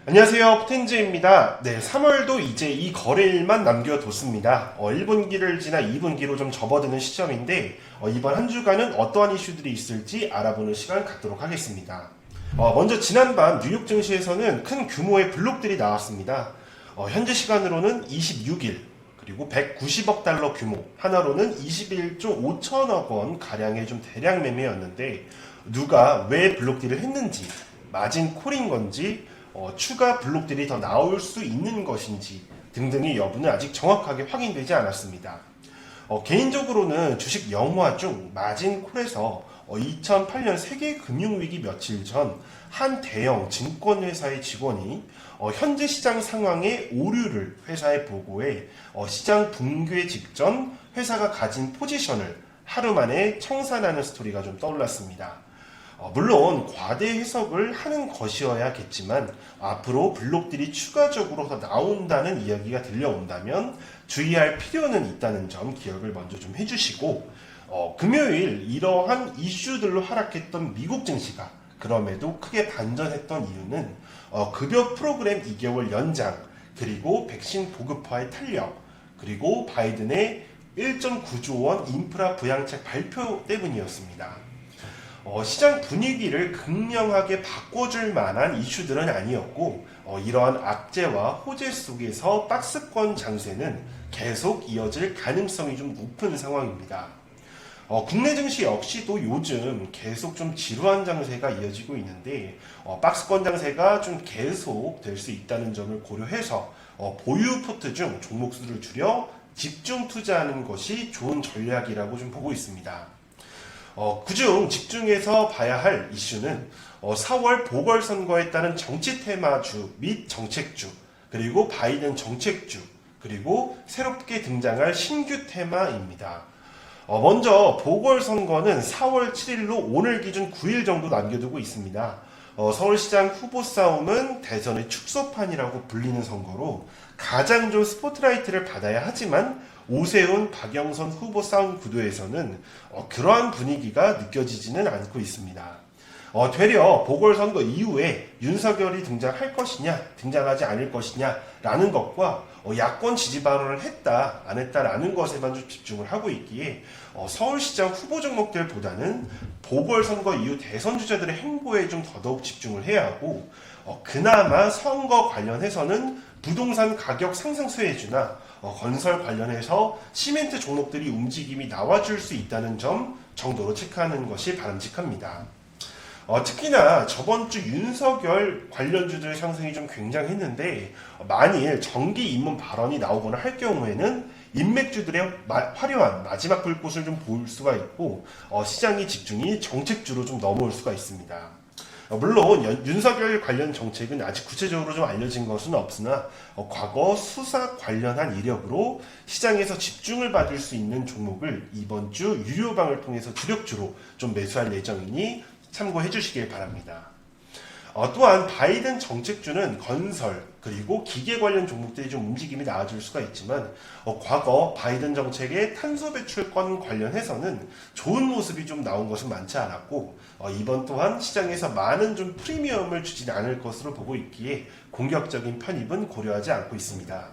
안녕하세요, 포텐즈입니다. 네, 3월도 이제 이 거래일만 남겨뒀습니다. 1분기를 지나 2분기로 좀 접어드는 시점인데 이번 한 주간은 어떠한 이슈들이 있을지 알아보는 시간 갖도록 하겠습니다. 먼저 지난밤 뉴욕 증시에서는 큰 규모의 블록들이 나왔습니다. 현재 시간으로는 26일 그리고 190억 달러 규모, 하나로는 21조 5천억 원 가량의 좀 대량 매매였는데 누가 왜 블록딜을 했는지, 마진 콜인 건지, 추가 블록들이 더 나올 수 있는 것인지 등등의 여부는 아직 정확하게 확인되지 않았습니다. 개인적으로는 주식 영화 중 마진 콜에서 2008년 세계 금융위기 며칠 전 한 대형 증권회사의 직원이 현재 시장 상황의 오류를 회사에 보고해 시장 붕괴 직전 회사가 가진 포지션을 하루 만에 청산하는 스토리가 좀 떠올랐습니다. 물론 과대 해석을 하는 것이어야겠지만 앞으로 블록들이 추가적으로 더 나온다는 이야기가 들려온다면 주의할 필요는 있다는 점 기억을 먼저 좀 해주시고, 금요일 이러한 이슈들로 하락했던 미국 증시가 그럼에도 크게 반전했던 이유는 급여 프로그램 2개월 연장, 그리고 백신 보급화의 탄력, 그리고 바이든의 1.9조 원 인프라 부양책 발표 때문이었습니다. 시장 분위기를 극명하게 바꿔줄 만한 이슈들은 아니었고, 이러한 악재와 호재 속에서 박스권 장세는 계속 이어질 가능성이 좀 높은 상황입니다. 국내 증시 역시도 요즘 계속 좀 지루한 장세가 이어지고 있는데 박스권 장세가 좀 계속 될 수 있다는 점을 고려해서 보유 포트 중 종목수를 줄여 집중 투자하는 것이 좋은 전략이라고 좀 보고 있습니다. 그중 집중해서 봐야 할 이슈는 4월 보궐선거에 따른 정치 테마주 및 정책주, 그리고 바이든 정책주, 그리고 새롭게 등장할 신규 테마입니다. 먼저 보궐선거는 4월 7일로 오늘 기준 9일 정도 남겨두고 있습니다. 서울시장 후보 싸움은 대선의 축소판이라고 불리는 선거로 가장 좀 스포트라이트를 받아야 하지만 오세훈, 박영선 후보 싸움 구도에서는 그러한 분위기가 느껴지지는 않고 있습니다. 되려 보궐선거 이후에 윤석열이 등장할 것이냐, 등장하지 않을 것이냐라는 것과 야권 지지 발언을 했다, 안 했다라는 것에만 좀 집중을 하고 있기에 서울시장 후보 종목들보다는 보궐선거 이후 대선 주자들의 행보에 좀 더더욱 집중을 해야 하고, 그나마 선거 관련해서는 부동산 가격 상승 수혜주나 건설 관련해서 시멘트 종목들이 움직임이 나와줄 수 있다는 점 정도로 체크하는 것이 바람직합니다. 특히나 저번 주 윤석열 관련주들의 상승이 좀 굉장했는데 만일 정기 입문 발언이 나오거나 할 경우에는 인맥주들의 화려한 마지막 불꽃을 좀 볼 수가 있고 시장의 집중이 정책주로 좀 넘어올 수가 있습니다. 물론 윤석열 관련 정책은 아직 구체적으로 좀 알려진 것은 없으나 과거 수사 관련한 이력으로 시장에서 집중을 받을 수 있는 종목을 이번 주 유료방을 통해서 주력주로 좀 매수할 예정이니 참고해 주시길 바랍니다. 또한 바이든 정책주는 건설 그리고 기계 관련 종목들이 좀 움직임이 나아질 수가 있지만 과거 바이든 정책의 탄소 배출권 관련해서는 좋은 모습이 좀 나온 것은 많지 않았고 이번 또한 시장에서 많은 좀 프리미엄을 주진 않을 것으로 보고 있기에 공격적인 편입은 고려하지 않고 있습니다.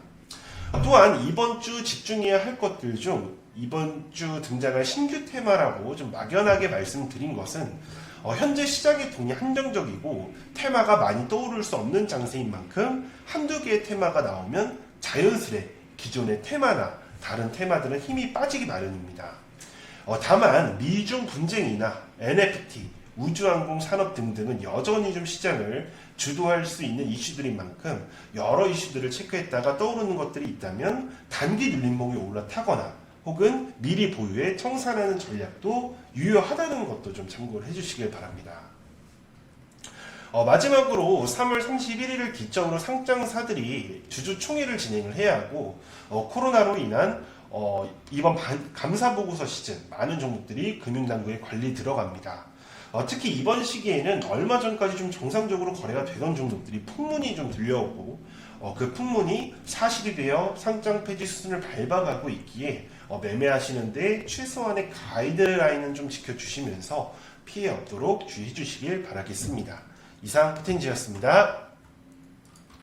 또한 이번 주 집중해야 할 것들 중 이번 주 등장할 신규 테마라고 좀 막연하게 말씀드린 것은 현재 시장의 돈이 한정적이고 테마가 많이 떠오를 수 없는 장세인 만큼 한두 개의 테마가 나오면 자연스레 기존의 테마나 다른 테마들은 힘이 빠지기 마련입니다. 다만 미중 분쟁이나 NFT, 우주항공 산업 등등은 여전히 좀 시장을 주도할 수 있는 이슈들인 만큼 여러 이슈들을 체크했다가 떠오르는 것들이 있다면 단기 눌림목이 올라타거나 혹은 미리 보유해 청산하는 전략도 유효하다는 것도 좀 참고를 해주시길 바랍니다. 마지막으로 3월 31일을 기점으로 상장사들이 주주총회를 진행을 해야 하고 코로나로 인한 이번 감사보고서 시즌 많은 종목들이 금융당국의 관리 들어갑니다. 특히 이번 시기에는 얼마 전까지 좀 정상적으로 거래가 되던 종목들이 풍문이 좀 들려오고 그 풍문이 사실이 되어 상장 폐지 수순을 밟아가고 있기에 매매하시는데 최소한의 가이드라인은 좀 지켜주시면서 피해 없도록 주의해 주시길 바라겠습니다. 이상 포텐지였습니다.